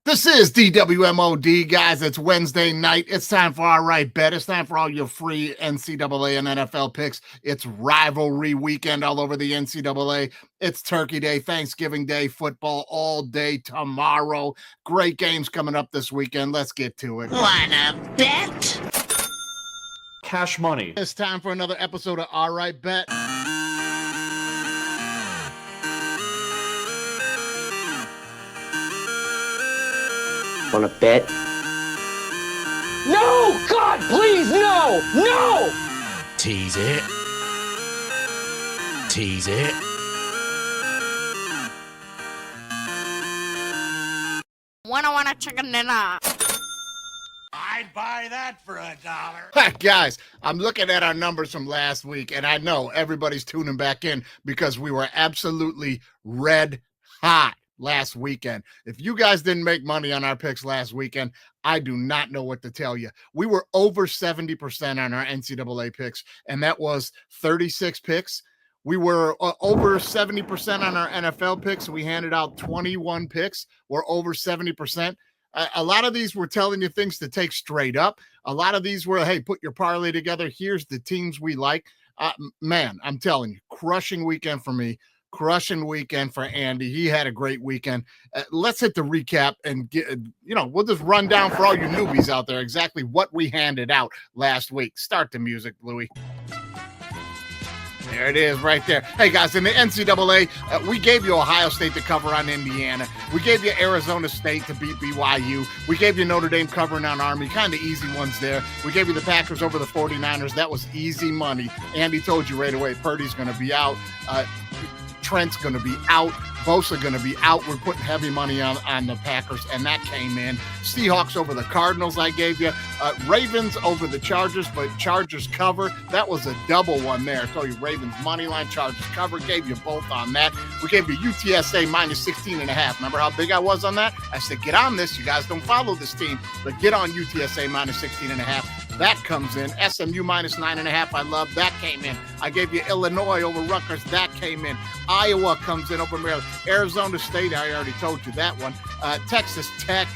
This is DWMOD, guys. It's Wednesday night. It's time for our right bet. It's time for all your free NCAA and NFL picks. It's rivalry weekend all over the NCAA. It's Turkey Day, Thanksgiving Day, football all day tomorrow. Great games coming up this weekend. Let's get to it. Wanna bet? Cash money. It's time for another episode of All Right Bet. Wanna bet? No! God, please, no! No! Tease it. Tease it. When I want a chicken dinner. I'd buy that for $1. Hi, guys, I'm looking at our numbers from last week, and I know everybody's tuning back in because we were absolutely red hot last weekend. If you guys didn't make money on our picks last weekend, I do not know what to tell you. We were over 70% on our NCAA picks, and that was 36 picks. We were over 70% on our NFL picks. We handed out 21 picks. We're over 70%. A lot of these were telling you things to take straight up. A lot of these were, hey, put your parlay together. Here's the teams we like. Man, I'm telling you, crushing weekend for me. Crushing weekend for Andy. He had a great weekend. Let's hit the recap and get, we'll just run down for all you newbies out there exactly what we handed out last week. Start the music, Louie. There it is right there. Hey, guys, in the NCAA, we gave you Ohio State to cover on Indiana. We gave you Arizona State to beat BYU. We gave you Notre Dame covering on Army. Kind of easy ones there. We gave you the Packers over the 49ers. That was easy money. Andy told you right away, Purdy's going to be out. Trent's going to be out. Bosa going to be out. We're putting heavy money on the Packers, and that came in. Seahawks over the Cardinals, I gave you. Ravens over the Chargers, but Chargers cover. That was a double one there. I told you Ravens money line, Chargers cover. Gave you both on that. We gave you UTSA minus 16.5. Remember how big I was on that? I said, get on this. You guys don't follow this team, but get on UTSA minus 16.5. That comes in. SMU minus 9.5. I love that came in. I gave you Illinois over Rutgers. That came in. Iowa comes in over Maryland. Arizona State, I already told you that one. Texas Tech,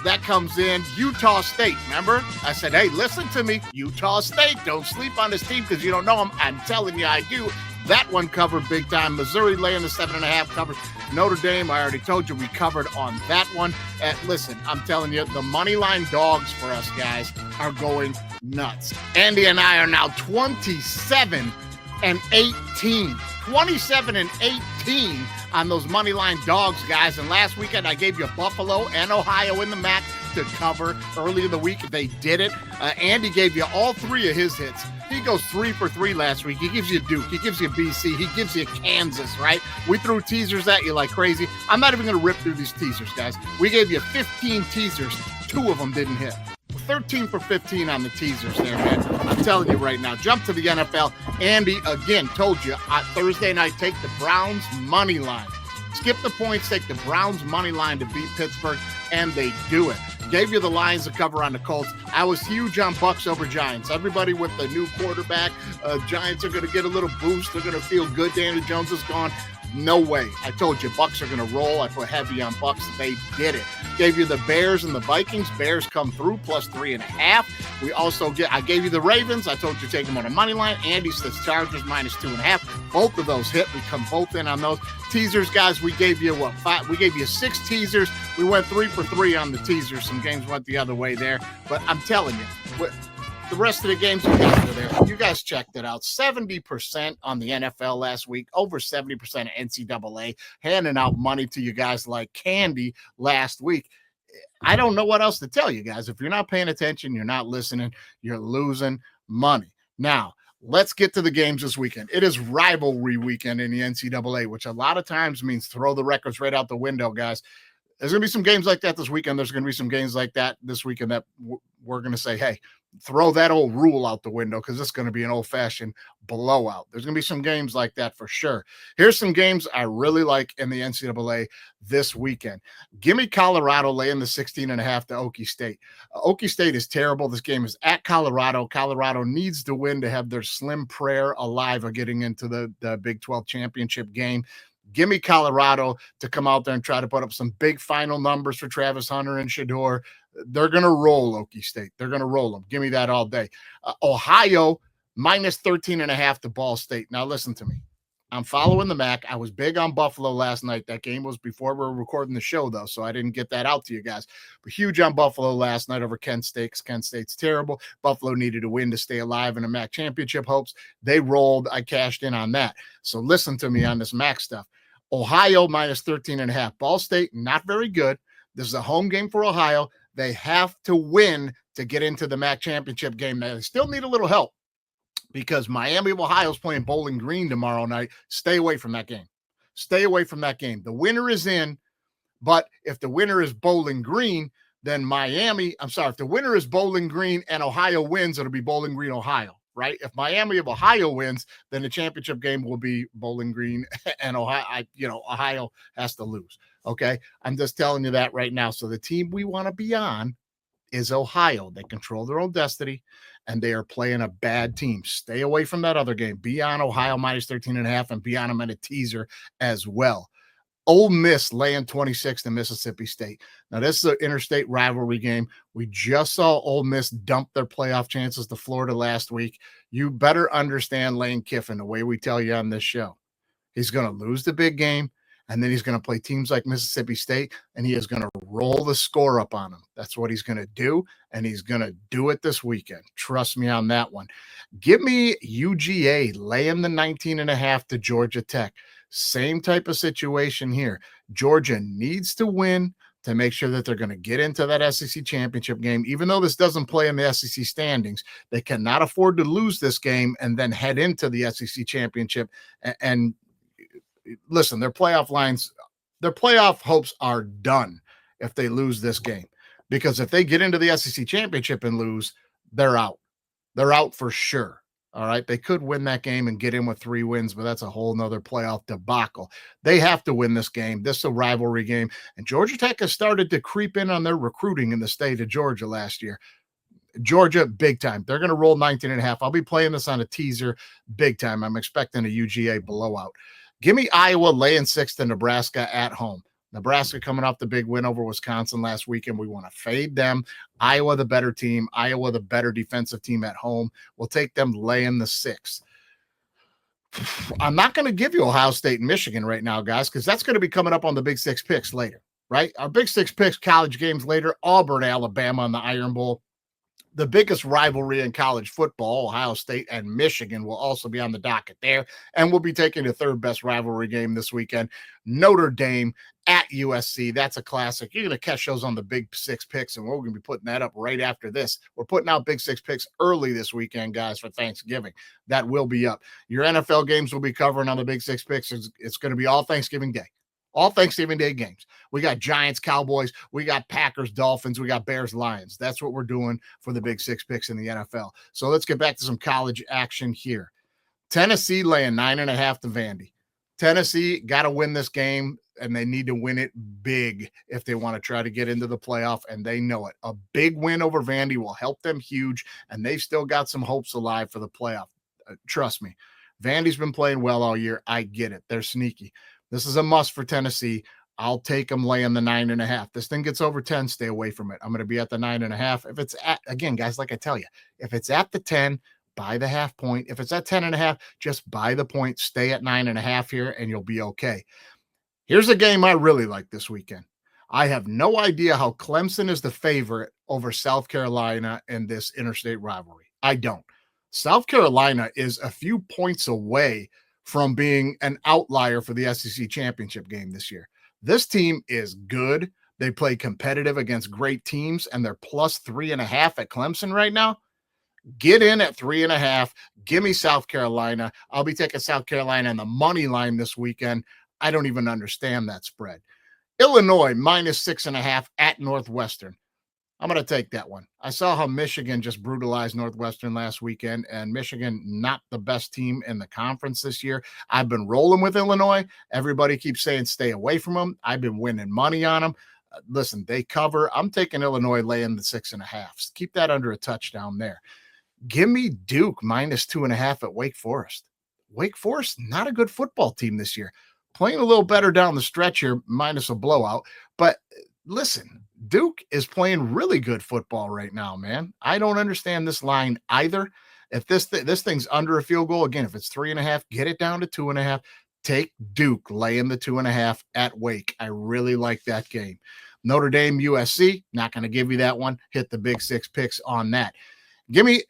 that comes in. Utah State, remember? I said, hey, listen to me. Utah State, don't sleep on this team because you don't know them. I'm telling you, I do. That one covered big time. Missouri laying the 7.5 covers. Notre Dame, I already told you we covered on that one. Listen, I'm telling you, the money line dogs for us guys are going nuts. Andy and I are now 27 and 18. 27 and 18 on those money line dogs, guys. And last weekend, I gave you Buffalo and Ohio in the MAC to cover early in the week. They did it. Andy gave you all three of his hits. He goes 3 for 3 last week. He gives you Duke. He gives you BC. He gives you Kansas, right? We threw teasers at you like crazy. I'm not even going to rip through these teasers, guys. We gave you 15 teasers. 2 of them didn't hit. 13 for 15 on the teasers there, man. I'm telling you right now. Jump to the NFL. Andy, again, told you, Thursday night, take the Browns money line. Skip the points, take the Browns money line to beat Pittsburgh, and they do it. Gave you the Lions to cover on the Colts. I was huge on Bucks over Giants. Everybody with the new quarterback, Giants are going to get a little boost. They're going to feel good. Daniel Jones is gone. No way. I told you, Bucks are going to roll. I put heavy on Bucks. They did it. Gave you the Bears and the Vikings. Bears come through plus 3.5. We also I gave you the Ravens. I told you take them on a money line. Andy says Chargers minus 2.5. Both of those hit. We come both in on those. Teasers, guys, we gave you 5? We gave you 6 teasers. We went 3 for 3 on the teasers. Some games went the other way there. But I'm telling you, the rest of the games you guys were there. You guys checked it out. 70% on the NFL last week, over 70% of NCAA, handing out money to you guys like candy last week. I don't know what else to tell you guys. If you're not paying attention, you're not listening, you're losing money. Now, let's get to the games this weekend. It is rivalry weekend in the NCAA, which a lot of times means throw the records right out the window, guys. There's going to be some games like that this weekend. There's going to be some games like that this weekend that we're going to say, hey, throw that old rule out the window because it's going to be an old-fashioned blowout. There's going to be some games like that for sure. Here's some games I really like in the NCAA this weekend. Give me Colorado laying the 16.5 to Okie State. Okie State is terrible. This game is at Colorado. Colorado needs to win to have their slim prayer alive of getting into the Big 12 championship game. Give me Colorado to come out there and try to put up some big final numbers for Travis Hunter and Shador. They're going to roll Okie State. They're going to roll them. Give me that all day. Ohio, minus 13.5 to Ball State. Now, listen to me. I'm following the MAC. I was big on Buffalo last night. That game was before we were recording the show, though, so I didn't get that out to you guys. But huge on Buffalo last night over Kent State. Kent State's terrible. Buffalo needed a win to stay alive in the MAC championship hopes. They rolled. I cashed in on that. So listen to me on this MAC stuff. Ohio, minus 13.5. Ball State, not very good. This is a home game for Ohio. They have to win to get into the MAC championship game. Now, they still need a little help, because Miami of Ohio is playing Bowling Green tomorrow night. Stay away from that game. Stay away from that game. The winner is in, but if the winner is Bowling Green, then if the winner is Bowling Green and Ohio wins, it'll be Bowling Green, Ohio, right? If Miami of Ohio wins, then the championship game will be Bowling Green and Ohio. Ohio has to lose, okay? I'm just telling you that right now. So the team we want to be on is Ohio. They control their own destiny, and they are playing a bad team. Stay away from that other game. Be on Ohio minus 13.5 and be on them in a teaser as well. Ole Miss laying 26 to Mississippi State. Now, this is an interstate rivalry game. We just saw Ole Miss dump their playoff chances to Florida last week. You better understand Lane Kiffin the way we tell you on this show. He's going to lose the big game, and then he's going to play teams like Mississippi State, and he is going to roll the score up on them. That's what he's going to do, and he's going to do it this weekend. Trust me on that one. Give me UGA laying the 19.5 to Georgia Tech. Same type of situation here. Georgia needs to win to make sure that they're going to get into that SEC championship game. Even though this doesn't play in the SEC standings, they cannot afford to lose this game and then head into the SEC championship and listen, their playoff hopes are done if they lose this game, because if they get into the SEC championship and lose, they're out. They're out for sure. All right. They could win that game and get in with 3 wins, but that's a whole nother playoff debacle. They have to win this game. This is a rivalry game. And Georgia Tech has started to creep in on their recruiting in the state of Georgia last year. Georgia, big time. They're going to roll 19.5. I'll be playing this on a teaser big time. I'm expecting a UGA blowout. Give me Iowa laying 6 to Nebraska at home. Nebraska coming off the big win over Wisconsin last weekend. We want to fade them. Iowa, the better team. Iowa, the better defensive team at home. We'll take them laying the 6. I'm not going to give you Ohio State and Michigan right now, guys, because that's going to be coming up on the Big 6 picks later, right? Our Big 6 picks, college games later. Auburn, Alabama on the Iron Bowl. The biggest rivalry in college football, Ohio State and Michigan, will also be on the docket there. And we'll be taking the third best rivalry game this weekend, Notre Dame at USC. That's a classic. You're going to catch those on the Big 6 picks, and we're going to be putting that up right after this. We're putting out Big 6 picks early this weekend, guys, for Thanksgiving. That will be up. Your NFL games will be covering on the Big 6 picks. It's going to be all Thanksgiving Day. All Thanksgiving Day games. We got Giants, Cowboys. We got Packers, Dolphins. We got Bears, Lions. That's what we're doing for the Big 6 picks in the NFL. So let's get back to some college action here. Tennessee laying 9.5 to Vandy. Tennessee got to win this game, and they need to win it big if they want to try to get into the playoff, and they know it. A big win over Vandy will help them huge, and they've still got some hopes alive for the playoff. Trust me. Vandy's been playing well all year. I get it. They're sneaky. This is a must for Tennessee. I'll take them laying the 9.5. This thing gets over 10, stay away from it. I'm going to be at the 9.5. If it's at, again, guys, like I tell you, if it's at the 10, buy the half point. If it's at 10.5, just buy the point. Stay at 9.5 here, and you'll be okay. Here's a game I really like this weekend. I have no idea how Clemson is the favorite over South Carolina in this interstate rivalry. I don't. South Carolina is a few points away from being an outlier for the SEC championship game this year. This team is good. They play competitive against great teams, and they're plus 3.5 at Clemson right now. Get in at 3.5. Give me South Carolina. I'll be taking South Carolina on the money line this weekend. I don't even understand that spread. Illinois minus 6.5 at Northwestern. I'm going to take that one. I saw how Michigan just brutalized Northwestern last weekend, and Michigan, not the best team in the conference this year. I've been rolling with Illinois. Everybody keeps saying stay away from them. I've been winning money on them. Listen, they cover. I'm taking Illinois laying the 6.5. Keep that under a touchdown there. Give me Duke minus 2.5 at Wake Forest. Wake Forest, not a good football team this year. playing a little better down the stretch here, minus a blowout. But listen, Duke is playing really good football right now, man. I don't understand this line either. If this thing's under a field goal, again, if it's 3.5, get it down to 2.5. Take Duke laying the 2.5 at Wake. I really like that game. Notre Dame, USC, not going to give you that one. Hit the big 6 picks on that. Give me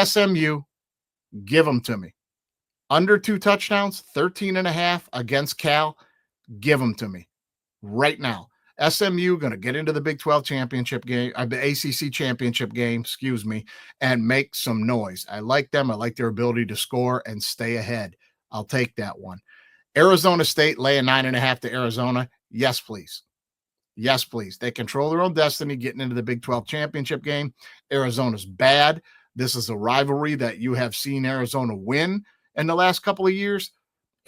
SMU. Give them to me. Under 2 touchdowns, 13.5 against Cal. Give them to me right now. SMU going to get into the Big 12 championship game, the ACC championship game, and make some noise. I like them. I like their ability to score and stay ahead. I'll take that one. Arizona State laying 9.5 to Arizona. Yes, please. Yes, please. They control their own destiny getting into the Big 12 championship game. Arizona's bad. This is a rivalry that you have seen Arizona win in the last couple of years.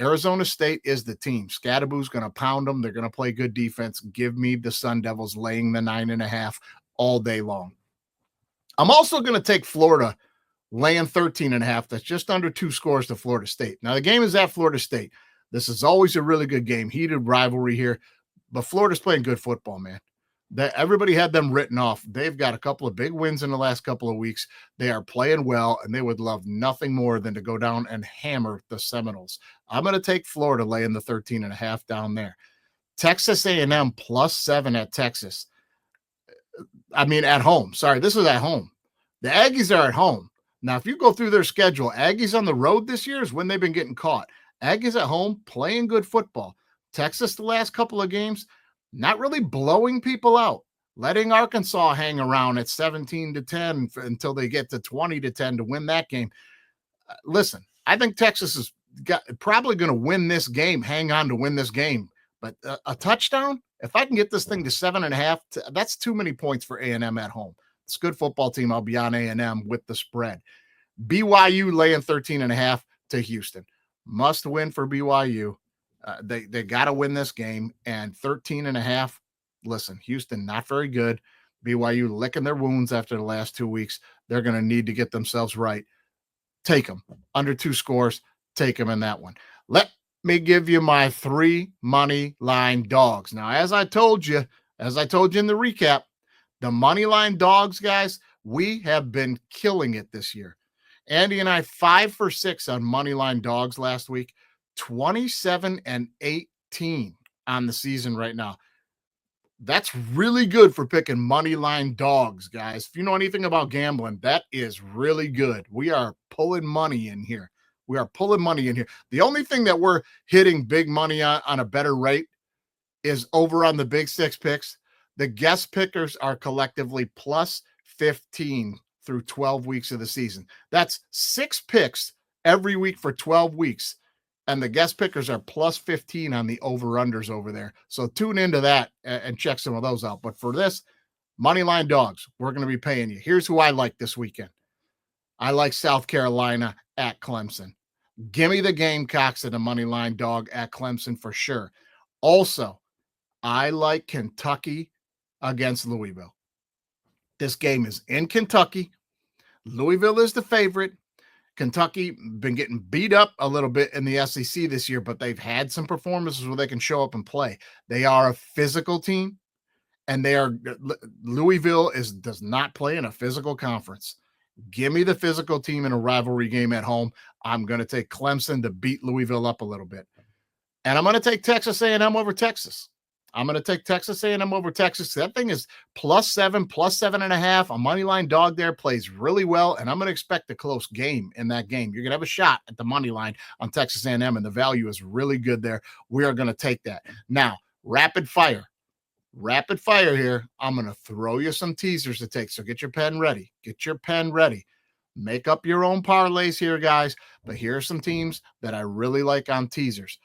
Arizona State is the team. Scadaboo's going to pound them. They're going to play good defense. Give me the Sun Devils laying the 9.5 all day long. I'm also going to take Florida laying 13.5. That's just under 2 scores to Florida State. Now, the game is at Florida State. This is always a really good game. Heated rivalry here. But Florida's playing good football, man. Everybody had them written off. They've got a couple of big wins in the last couple of weeks. They are playing well, and they would love nothing more than to go down and hammer the Seminoles. I'm going to take Florida laying the 13.5 down there. Texas A&M +7 at Texas. I mean, at home. Sorry, this is at home. The Aggies are at home. Now, if you go through their schedule, Aggies on the road this year is when they've been getting caught. Aggies at home playing good football. Texas the last couple of games, not really blowing people out, letting Arkansas hang around at 17-10 until they get to 20-10 to win that game. Listen, I think Texas is probably going to win this game, hang on to win this game. But a touchdown, if I can get this thing to 7.5, that's too many points for A&M at home. It's a good football team. I'll be on A&M with the spread. BYU laying 13.5 to Houston. Must win for BYU. They got to win this game, and 13.5. Listen, Houston, not very good. BYU licking their wounds after the last 2 weeks. They're going to need to get themselves right. Take them. Under 2 scores, take them in that one. Let me give you my 3 money line dogs. Now, as I told you in the recap, the money line dogs, guys, we have been killing it this year. Andy and I 5 for 6 on money line dogs last week. 27-18 on the season right now. That's really good for picking money line dogs, guys. If you know anything about gambling, that is really good. We are pulling money in here. The only thing that we're hitting big money on a better rate is over on the big 6 picks. The guest pickers are collectively +15 through 12 weeks of the season. That's 6 picks every week for 12 weeks. And the guest pickers are +15 on the over-unders over there. So tune into that and check some of those out. But for this, Moneyline Dogs, we're going to be paying you. Here's who I like this weekend. I like South Carolina at Clemson. Give me the Gamecocks at a Moneyline Dog at Clemson for sure. Also, I like Kentucky against Louisville. This game is in Kentucky. Louisville is the favorite. Kentucky been getting beat up a little bit in the SEC this year, but they've had some performances where they can show up and play. They are a physical team, and Louisville does not play in a physical conference. Give me the physical team in a rivalry game at home. I'm going to take Clemson to beat Louisville up a little bit. And I'm going to take Texas A&M over Texas. That thing is +7, +7.5. A money line dog there plays really well, and I'm going to expect a close game in that game. You're going to have a shot at the money line on Texas A&M, and the value is really good there. We are going to take that. Now, rapid fire here. I'm going to throw you some teasers to take, so get your pen ready. Make up your own parlays here, guys, but here are some teams that I really like on teasers.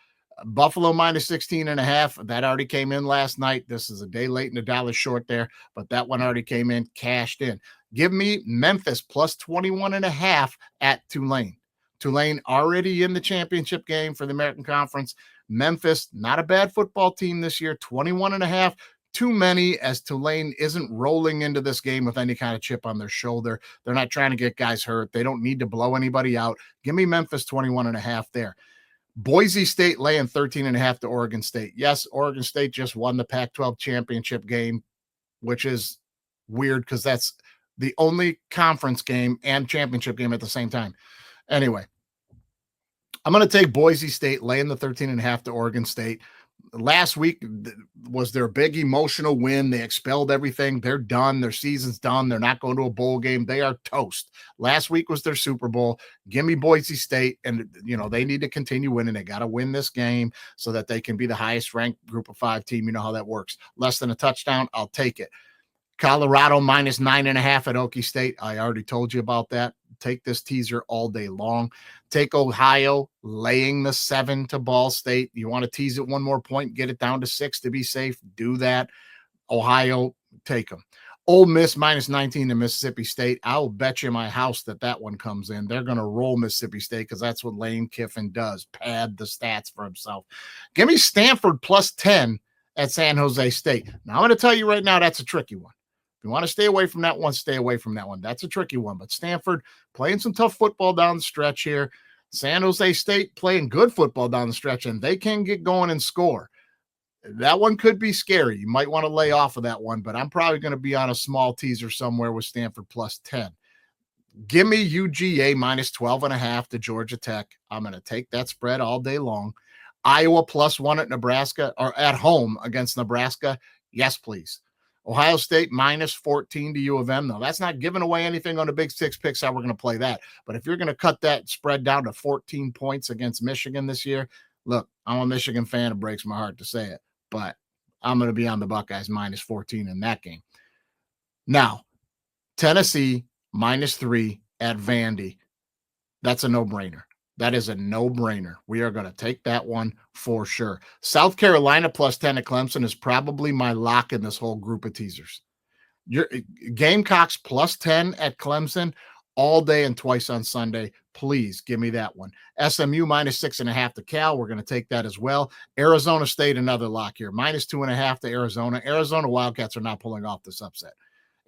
Buffalo -16.5. That already came in last night. This is a day late and $1 short there, but that one already came in, cashed in. Give me Memphis +21.5 at Tulane. Tulane already in the championship game for the American Conference. Memphis, not a bad football team this year. 21.5. Too many, as Tulane isn't rolling into this game with any kind of chip on their shoulder. They're not trying to get guys hurt. They don't need to blow anybody out. Give me Memphis 21.5 there. Boise State laying 13.5 to Oregon State. Yes, Oregon State just won the Pac-12 championship game, which is weird because that's the only conference game and championship game at the same time. Anyway, I'm going to take Boise State laying the 13.5 to Oregon State. Last week was their big emotional win. They expelled everything. They're done. Their season's done. They're not going to a bowl game. They are toast. Last week was their Super Bowl. Give me Boise State. And, they need to continue winning. They got to win this game so that they can be the highest ranked group of 5 team. You know how that works. Less than a touchdown, I'll take it. Colorado minus 9.5 at Okie State. I already told you about that. Take this teaser all day long. Take Ohio laying the 7 to Ball State. You want to tease it one more point, get it down to 6 to be safe. Do that. Ohio, take them. Ole Miss minus 19 to Mississippi State. I'll bet you my house that one comes in. They're going to roll Mississippi State because that's what Lane Kiffin does. Pad the stats for himself. Give me Stanford plus 10 at San Jose State. Now, I'm going to tell you right now, that's a tricky one. If you want to stay away from that one, stay away from that one. That's a tricky one. But Stanford playing some tough football down the stretch here. San Jose State playing good football down the stretch, and they can get going and score. That one could be scary. You might want to lay off of that one, but I'm probably going to be on a small teaser somewhere with Stanford plus 10. Give me UGA minus 12.5 to Georgia Tech. I'm going to take that spread all day long. Iowa plus 1 at Nebraska, or at home against Nebraska. Yes, please. Ohio State minus 14 to U of M. Now, that's not giving away anything on the Big Six picks how we're going to play that. But if you're going to cut that spread down to 14 points against Michigan this year, look, I'm a Michigan fan. It breaks my heart to say it. But I'm going to be on the Buckeyes minus 14 in that game. Now, Tennessee minus 3 at Vandy. That's a no-brainer. That is a no-brainer. We are going to take that one for sure. South Carolina plus 10 at Clemson is probably my lock in this whole group of teasers. Your Gamecocks plus 10 at Clemson all day and twice on Sunday. Please give me that one. SMU minus 6.5 to Cal. We're going to take that as well. Arizona State, another lock here. Minus 2.5 to Arizona. Arizona Wildcats are not pulling off this upset.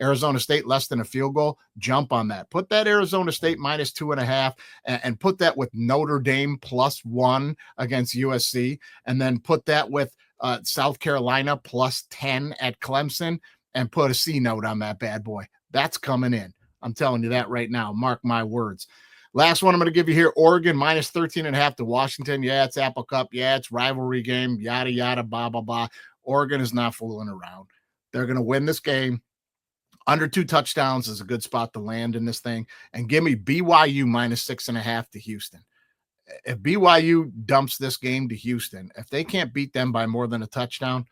Arizona State less than a field goal, jump on that. Put that Arizona State minus 2.5 and put that with Notre Dame plus 1 against USC, and then put that with South Carolina plus 10 at Clemson and put a C note on that bad boy. That's coming in. I'm telling you that right now. Mark my words. Last one I'm going to give you here, Oregon minus 13.5 to Washington. Yeah, it's Apple Cup. Yeah, it's rivalry game, yada, yada, blah, blah, blah. Oregon is not fooling around. They're going to win this game. Under 2 touchdowns is a good spot to land in this thing. And give me BYU minus 6.5 to Houston. If BYU dumps this game to Houston, if they can't beat them by more than a touchdown,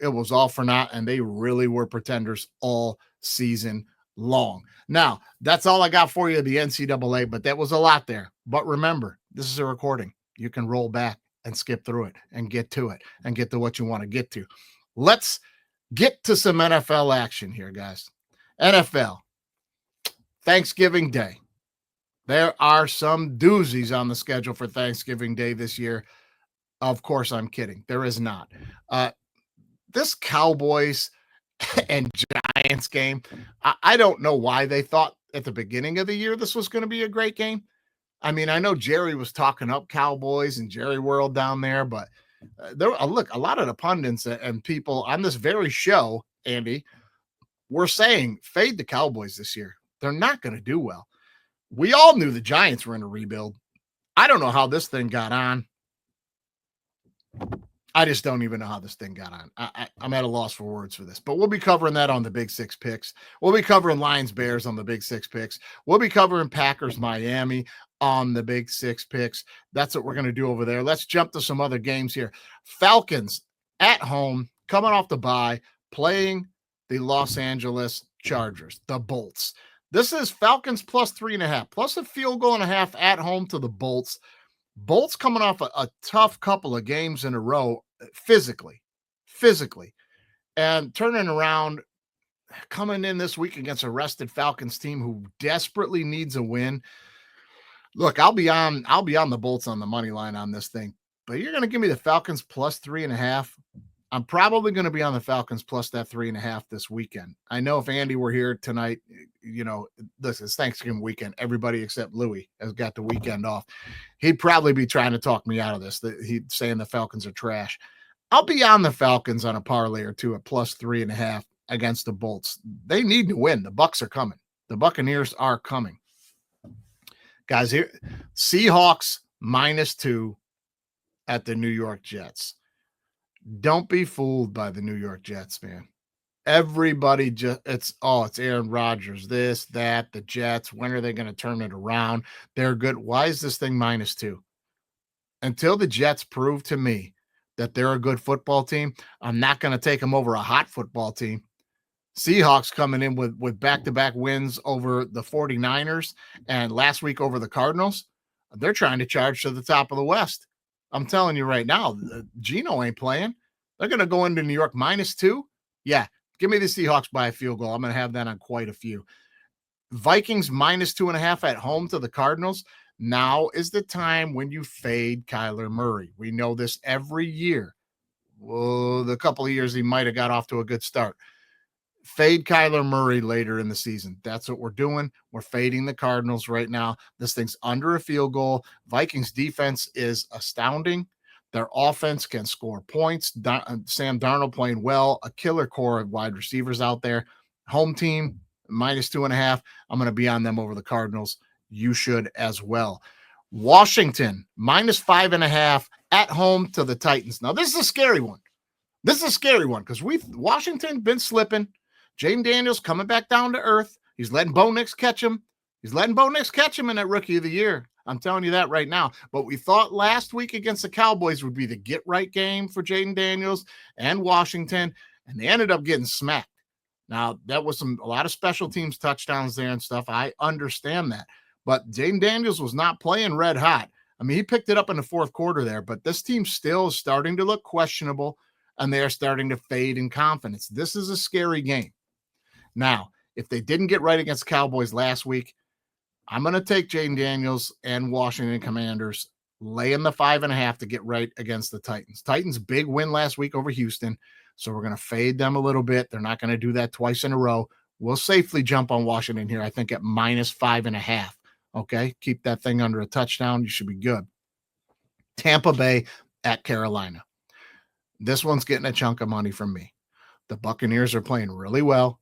it was all for naught, and they really were pretenders all season long. Now, that's all I got for you, the NCAA, but that was a lot there. But remember, this is a recording. You can roll back and skip through it and get to it and get to what you want to get to. Let's get to some NFL action here, guys. NFL, Thanksgiving Day. There are some doozies on the schedule for Thanksgiving Day this year. Of course, I'm kidding. There is not. This Cowboys and Giants game, I don't know why they thought at the beginning of the year this was going to be a great game. I mean, I know Jerry was talking up Cowboys and Jerry World down there, but look, a lot of the pundits and people on this very show, Andy, were saying fade the Cowboys this year. They're not going to do well. We all knew the Giants were in a rebuild. I don't know how this thing got on. I just don't even know how this thing got on. I'm at a loss for words for this, but we'll be covering that on the Big Six picks. We'll be covering Lions Bears on the Big Six picks. We'll be covering Packers Miami on the Big Six picks. That's what we're going to do over there. Let's jump to some other games here. Falcons at home, coming off the bye, playing the Los Angeles Chargers, the Bolts. This is Falcons plus 3.5, plus a field goal and a half at home to the Bolts. Bolts coming off a tough couple of games in a row, physically, and turning around, coming in this week against a rested Falcons team who desperately needs a win. Look, I'll be on the Bolts on the money line on this thing, but you're going to give me the Falcons plus 3.5. I'm probably going to be on the Falcons plus that 3.5 this weekend. I know if Andy were here tonight, this is Thanksgiving weekend. Everybody except Louie has got the weekend off. He'd probably be trying to talk me out of this. He'd saying the Falcons are trash. I'll be on the Falcons on a parlay or two at plus 3.5 against the Bolts. They need to win. The Bucs are coming. The Buccaneers are coming. Guys, here, Seahawks -2 at the New York Jets. Don't be fooled by the New York Jets, man. Everybody it's Aaron Rodgers, this, that, the Jets. When are they going to turn it around? They're good. Why is this thing -2? Until the Jets prove to me that they're a good football team, I'm not going to take them over a hot football team. Seahawks coming in with back-to-back wins over the 49ers and last week over the Cardinals. They're trying to charge to the top of the West. I'm telling you right now, Geno ain't playing. They're going to go into New York -2. Yeah, give me the Seahawks by a field goal. I'm going to have that on quite a few. Vikings -2.5 at home to the Cardinals. Now is the time when you fade Kyler Murray. We know this every year. Well, the couple of years he might have got off to a good start. Fade Kyler Murray later in the season. That's what we're doing. We're fading the Cardinals right now. This thing's under a field goal. Vikings defense is astounding. Their offense can score points. Sam Darnold playing well. A killer core of wide receivers out there. Home team -2.5. I'm going to be on them over the Cardinals. You should as well. Washington -5.5 at home to the Titans. Now, this is a scary one. This is a scary one because Washington been slipping. Jaden Daniels coming back down to earth. He's letting Bo Nix catch him. He's letting Bo Nix catch him in that Rookie of the Year. I'm telling you that right now. But we thought last week against the Cowboys would be the get-right game for Jaden Daniels and Washington, and they ended up getting smacked. Now, that was a lot of special teams touchdowns there and stuff. I understand that. But Jaden Daniels was not playing red hot. I mean, he picked it up in the fourth quarter there, but this team still is starting to look questionable, and they are starting to fade in confidence. This is a scary game. Now, if they didn't get right against the Cowboys last week, I'm going to take Jaden Daniels and Washington Commanders, laying the 5.5 to get right against the Titans. Titans, big win last week over Houston, so we're going to fade them a little bit. They're not going to do that twice in a row. We'll safely jump on Washington here, I think, at -5.5. Okay, keep that thing under a touchdown. You should be good. Tampa Bay at Carolina. This one's getting a chunk of money from me. The Buccaneers are playing really well.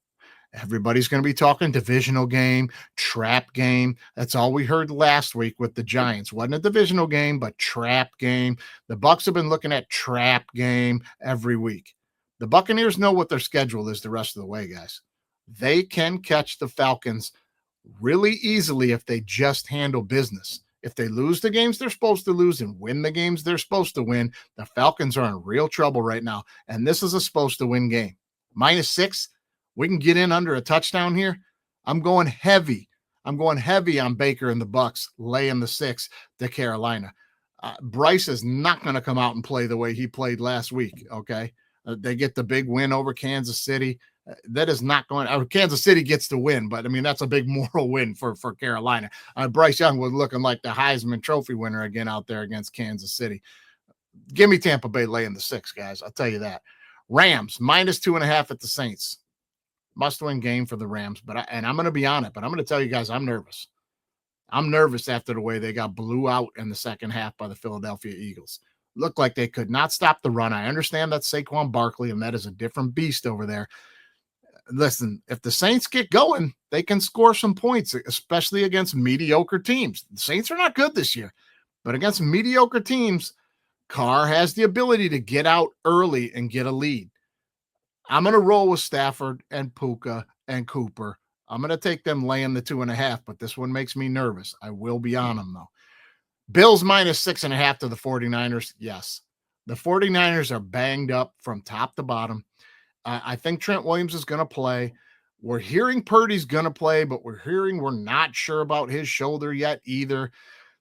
Everybody's going to be talking divisional game, trap game. That's all we heard last week with the Giants. Wasn't a divisional game, but trap game. The Bucs have been looking at trap game every week. The Buccaneers know what their schedule is the rest of the way, guys. They can catch the Falcons really easily if they just handle business. If they lose the games they're supposed to lose and win the games they're supposed to win, the Falcons are in real trouble right now. And this is a supposed to win game. -6. We can get in under a touchdown here. I'm going heavy. I'm going heavy on Baker and the Bucs, laying the 6 to Carolina. Bryce is not going to come out and play the way he played last week, okay? They get the big win over Kansas City. That is not going – Kansas City gets the win, but, I mean, that's a big moral win for Carolina. Bryce Young was looking like the Heisman Trophy winner again out there against Kansas City. Give me Tampa Bay laying the 6, guys. I'll tell you that. Rams, -2.5 at the Saints. Must-win game for the Rams, and I'm going to be on it, but I'm going to tell you guys I'm nervous. I'm nervous after the way they got blew out in the second half by the Philadelphia Eagles. Looked like they could not stop the run. I understand that's Saquon Barkley, and that is a different beast over there. Listen, if the Saints get going, they can score some points, especially against mediocre teams. The Saints are not good this year, but against mediocre teams, Carr has the ability to get out early and get a lead. I'm going to roll with Stafford and Puka and Cooper. I'm going to take them laying the 2.5, but this one makes me nervous. I will be on them, though. Bills -6.5 to the 49ers. Yes. The 49ers are banged up from top to bottom. I think Trent Williams is going to play. We're hearing Purdy's going to play, but we're not sure about his shoulder yet either.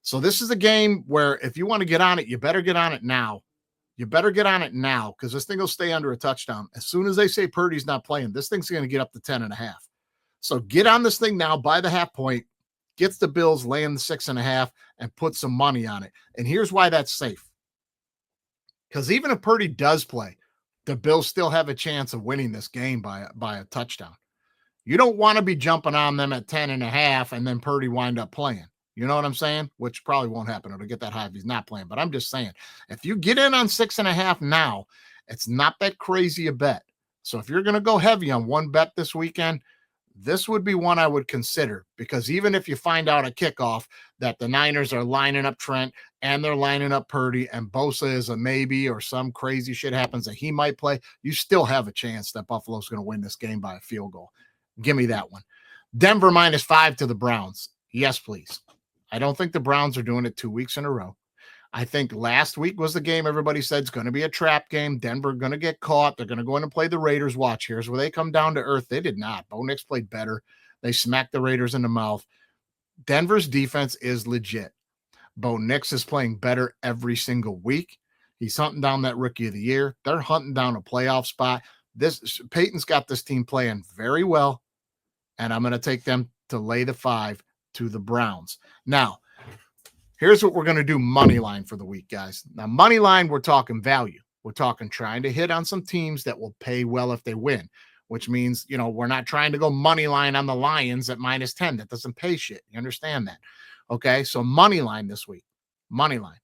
So this is a game where if you want to get on it, you better get on it now. You better get on it now because this thing will stay under a touchdown. As soon as they say Purdy's not playing, this thing's going to get up to 10.5. So get on this thing now by the half point, gets the Bills laying the 6.5 and put some money on it. And here's why that's safe. Because even if Purdy does play, the Bills still have a chance of winning this game by a touchdown. You don't want to be jumping on them at 10.5 and then Purdy wind up playing. You know what I'm saying? Which probably won't happen. It'll get that high if he's not playing. But I'm just saying, if you get in on 6.5 now, it's not that crazy a bet. So if you're going to go heavy on one bet this weekend, this would be one I would consider, because even if you find out at kickoff that the Niners are lining up Trent and they're lining up Purdy and Bosa is a maybe, or some crazy shit happens that he might play, you still have a chance that Buffalo's going to win this game by a field goal. Give me that one. Denver -5 to the Browns. Yes, please. I don't think the Browns are doing it 2 weeks in a row. I think last week was the game everybody said it's going to be a trap game. Denver going to get caught. They're going to go in and play the Raiders. Watch, here's where they come down to earth. They did not. Bo Nix played better. They smacked the Raiders in the mouth. Denver's defense is legit. Bo Nix is playing better every single week. He's hunting down that rookie of the year. They're hunting down a playoff spot. Peyton's got this team playing very well, and I'm going to take them to lay the 5 to the Browns. Now, here's what we're going to do money line for the week, guys. Now, money line, we're talking value. We're talking trying to hit on some teams that will pay well if they win, which means, we're not trying to go money line on the Lions at -10. That doesn't pay shit. You understand that? Okay, so money line this week. Money line.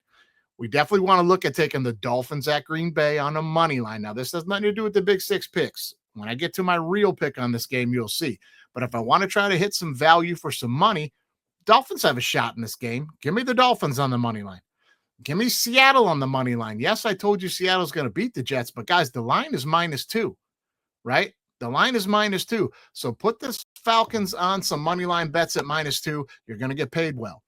We definitely want to look at taking the Dolphins at Green Bay on a money line. Now, this has nothing to do with the big 6 picks. When I get to my real pick on this game, you'll see. But if I want to try to hit some value for some money, Dolphins have a shot in this game. Give me the Dolphins on the money line. Give me Seattle on the money line. Yes, I told you Seattle's going to beat the Jets, but guys, the line is -2, right? The line is -2. So put this Falcons on some money line bets at -2. You're going to get paid well.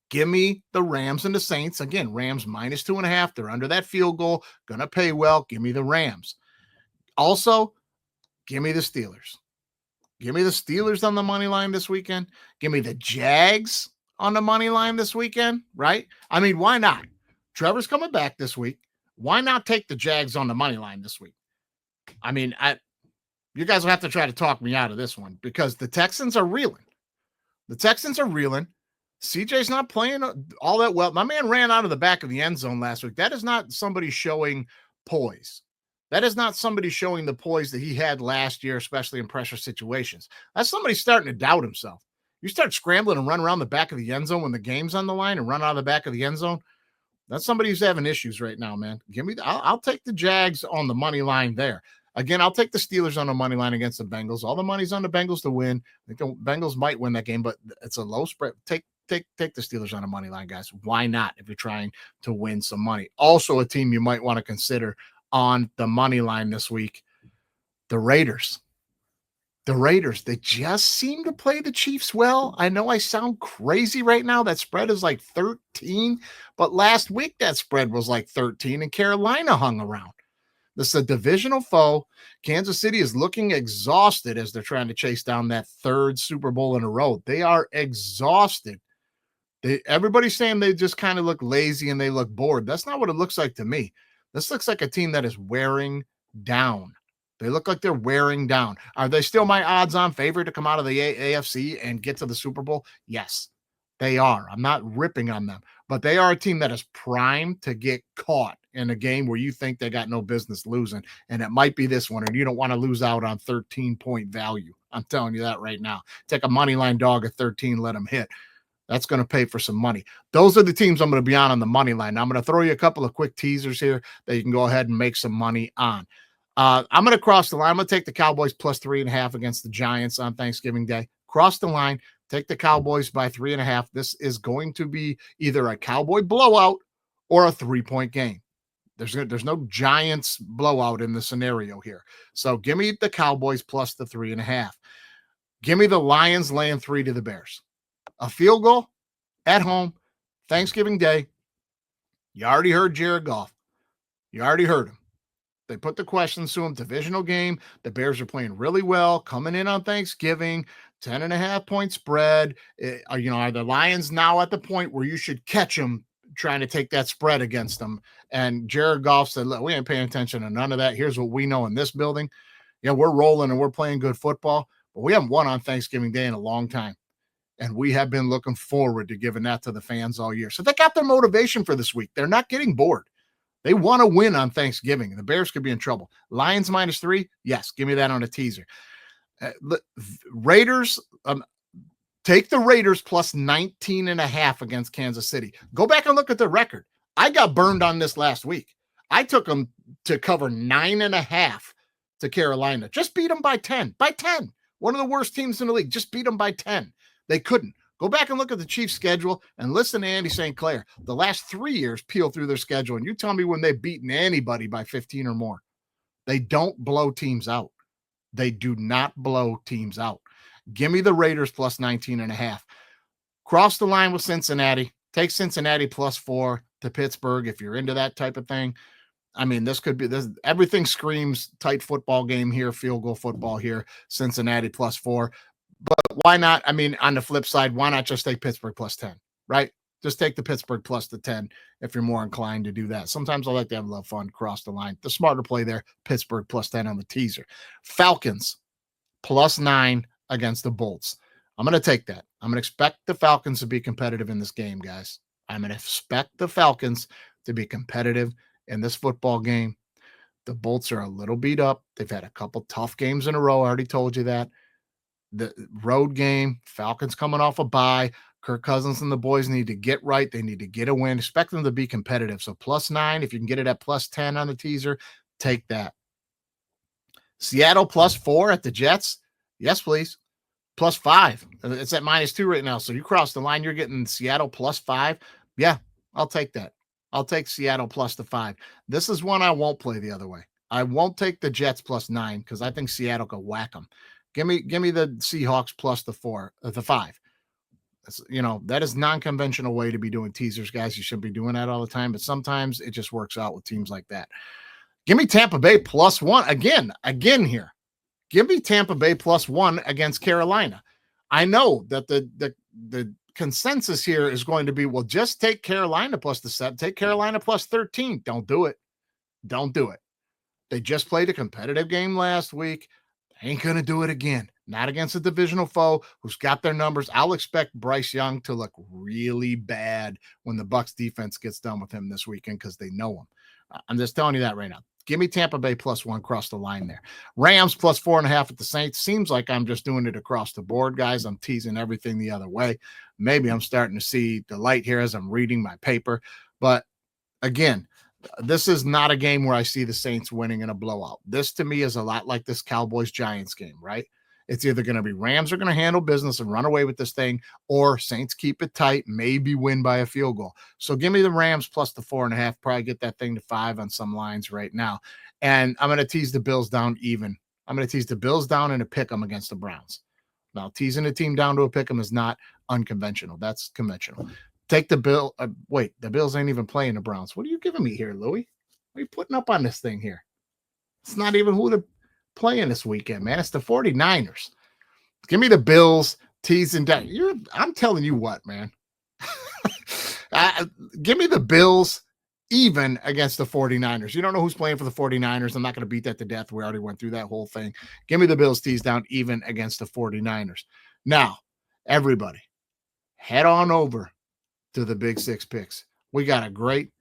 Give me the Rams and the Saints. Again, Rams -2.5. They're under that field goal. Going to pay well. Give me the Rams. Also, give me the Steelers. Give me the Steelers on the money line this weekend. Give me the Jags on the money line this weekend, right? I mean, why not? Trevor's coming back this week. Why not take the Jags on the money line this week? I mean, you guys will have to try to talk me out of this one, because the Texans are reeling. The Texans are reeling. CJ's not playing all that well. My man ran out of the back of the end zone last week. That is not somebody showing poise. That is not somebody showing the poise that he had last year, especially in pressure situations. That's somebody starting to doubt himself. You start scrambling and run around the back of the end zone when the game's on the line and run out of the back of the end zone. That's somebody who's having issues right now, man. I'll take the Jags on the money line there. Again, I'll take the Steelers on the money line against the Bengals. All the money's on the Bengals to win. I think the Bengals might win that game, but it's a low spread. Take the Steelers on the money line, guys. Why not, if you're trying to win some money? Also, a team you might want to consider on the money line this week, the Raiders. The Raiders, they just seem to play the Chiefs well. I know I sound crazy right now. That spread is like 13, but last week that spread was like 13 and Carolina hung around. This is a divisional foe. Kansas City is looking exhausted as they're trying to chase down that 3rd Super Bowl in a row. They are exhausted. Everybody's saying they just kind of look lazy and they look bored. That's not what it looks like to me. This looks like a team that is wearing down. They look like they're wearing down. Are they still my odds-on favorite to come out of the AFC and get to the Super Bowl? Yes, they are. I'm not ripping on them, but they are a team that is primed to get caught in a game where you think they got no business losing, and it might be this one, and you don't want to lose out on 13-point value. I'm telling you that right now. Take a money line dog at 13, let them hit. That's going to pay for some money. Those are the teams I'm going to be on the money line. Now, I'm going to throw you a couple of quick teasers here that you can go ahead and make some money on. I'm going to cross the line. I'm going to take the Cowboys plus 3.5 against the Giants on Thanksgiving Day. Cross the line. Take the Cowboys by 3.5. This is going to be either a Cowboy blowout or a 3-point game. There's no Giants blowout in the scenario here. So give me the Cowboys plus the 3.5. Give me the Lions laying 3 to the Bears. A field goal at home, Thanksgiving Day. You already heard Jared Goff. You already heard him. They put the questions to him. Divisional game. The Bears are playing really well, coming in on Thanksgiving. 10.5-point spread. Are the Lions now at the point where you should catch them trying to take that spread against them? And Jared Goff said, look, we ain't paying attention to none of that. Here's what we know in this building. Yeah, we're rolling and we're playing good football, but we haven't won on Thanksgiving Day in a long time. And we have been looking forward to giving that to the fans all year. So they got their motivation for this week. They're not getting bored. They want to win on Thanksgiving. The Bears could be in trouble. Lions -3. Yes, give me that on a teaser. Raiders, take the Raiders plus 19.5 against Kansas City. Go back and look at the record. I got burned on this last week. I took them to cover 9.5 to Carolina. Just beat them by 10. By 10. One of the worst teams in the league. Just beat them by 10. They couldn't. Go back and look at the Chiefs' schedule and listen to Andy St. Clair. The last 3 years, peel through their schedule, and you tell me when they've beaten anybody by 15 or more. They don't blow teams out. They do not blow teams out. Give me the Raiders plus 19.5. Cross the line with Cincinnati. Take Cincinnati +4 to Pittsburgh if you're into that type of thing. I mean, this could be this. Everything screams tight football game here, field goal football here. Cincinnati +4. But why not? I mean, on the flip side, why not just take Pittsburgh +10, right? Just take the Pittsburgh plus the 10 if you're more inclined to do that. Sometimes I like to have a little fun, cross the line. The smarter play there, Pittsburgh +10 on the teaser. Falcons +9 against the Bolts. I'm going to take that. I'm going to expect the Falcons to be competitive in this game, guys. I'm going to expect the Falcons to be competitive in this football game. The Bolts are a little beat up. They've had a couple tough games in a row. I already told you that. The road game, Falcons coming off a bye. Kirk Cousins and the boys need to get right. They need to get a win. Expect them to be competitive. So +9, if you can get it at +10 on the teaser, take that. Seattle +4 at the Jets. Yes, please. +5. It's at -2 right now. So you cross the line, you're getting Seattle +5. Yeah, I'll take that. I'll take Seattle plus the 5. This is one I won't play the other way. I won't take the Jets +9 because I think Seattle could whack them. Give me the Seahawks plus the 5. That is non-conventional way to be doing teasers, guys. You shouldn't be doing that all the time, but sometimes it just works out with teams like that. Give me Tampa Bay +1 again here. Give me Tampa Bay +1 against Carolina. I know that the consensus here is going to be, well, just take Carolina plus the 7, take Carolina +13. Don't do it. Don't do it. They just played a competitive game last week. Ain't going to do it again. Not against a divisional foe who's got their numbers. I'll expect Bryce Young to look really bad when the Bucs defense gets done with him this weekend because they know him. I'm just telling you that right now. Give me Tampa Bay +1 cross the line there. Rams +4.5 at the Saints. Seems like I'm just doing it across the board, guys. I'm teasing everything the other way. Maybe I'm starting to see the light here as I'm reading my paper. But again, this is not a game where I see the Saints winning in a blowout. This to me is a lot like this Cowboys-Giants game, right? It's either going to be Rams are going to handle business and run away with this thing, or Saints keep it tight, maybe win by a field goal. So give me the Rams plus the 4.5, probably get that thing to 5 on some lines right now. And I'm going to tease the Bills down even. I'm going to tease the Bills down and a pick 'em against the Browns. Now, teasing a team down to a pick 'em is not unconventional. That's conventional. Take the Bill. Wait, the Bills ain't even playing the Browns. What are you giving me here, Louie? What are you putting up on this thing here? It's not even who they're playing this weekend, man. It's the 49ers. Give me the Bills teasing down. I'm telling you what, man. Give me the Bills even against the 49ers. You don't know who's playing for the 49ers. I'm not going to beat that to death. We already went through that whole thing. Give me the Bills tease down even against the 49ers. Now, everybody, head on over to the Big Six Picks. We got a great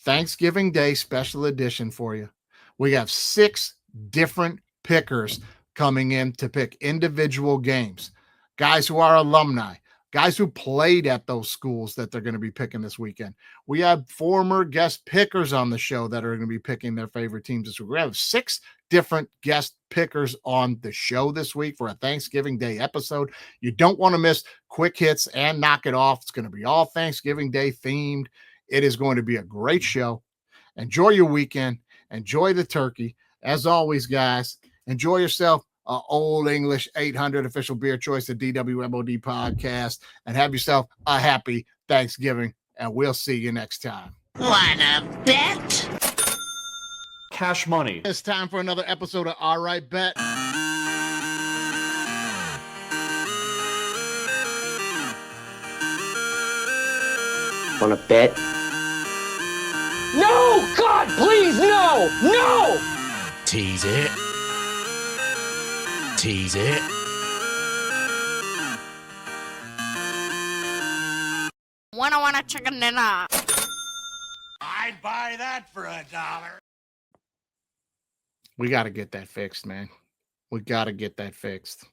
Thanksgiving Day special edition for you. We have 6 different pickers coming in to pick individual games. Guys who are alumni, guys who played at those schools that they're going to be picking this weekend. We have former guest pickers on the show that are going to be picking their favorite teams this week. We have 6 different guest pickers on the show this week for a Thanksgiving Day episode. You don't want to miss Quick Hits and Knock It Off. It's going to be all Thanksgiving Day themed. It is going to be a great show. Enjoy your weekend. Enjoy the turkey. As always, guys, enjoy yourself. Old English 800 official beer choice, the DWMOD podcast, and have yourself a happy Thanksgiving, and we'll see you next time. Wanna bet? Cash money. It's time for another episode of All Right Bet. Wanna bet? No! God, please, no! No! Tease it. Tease it. Wanna chicken dinner. I I'd buy that for $1. We got to get that fixed, man. We got to get that fixed.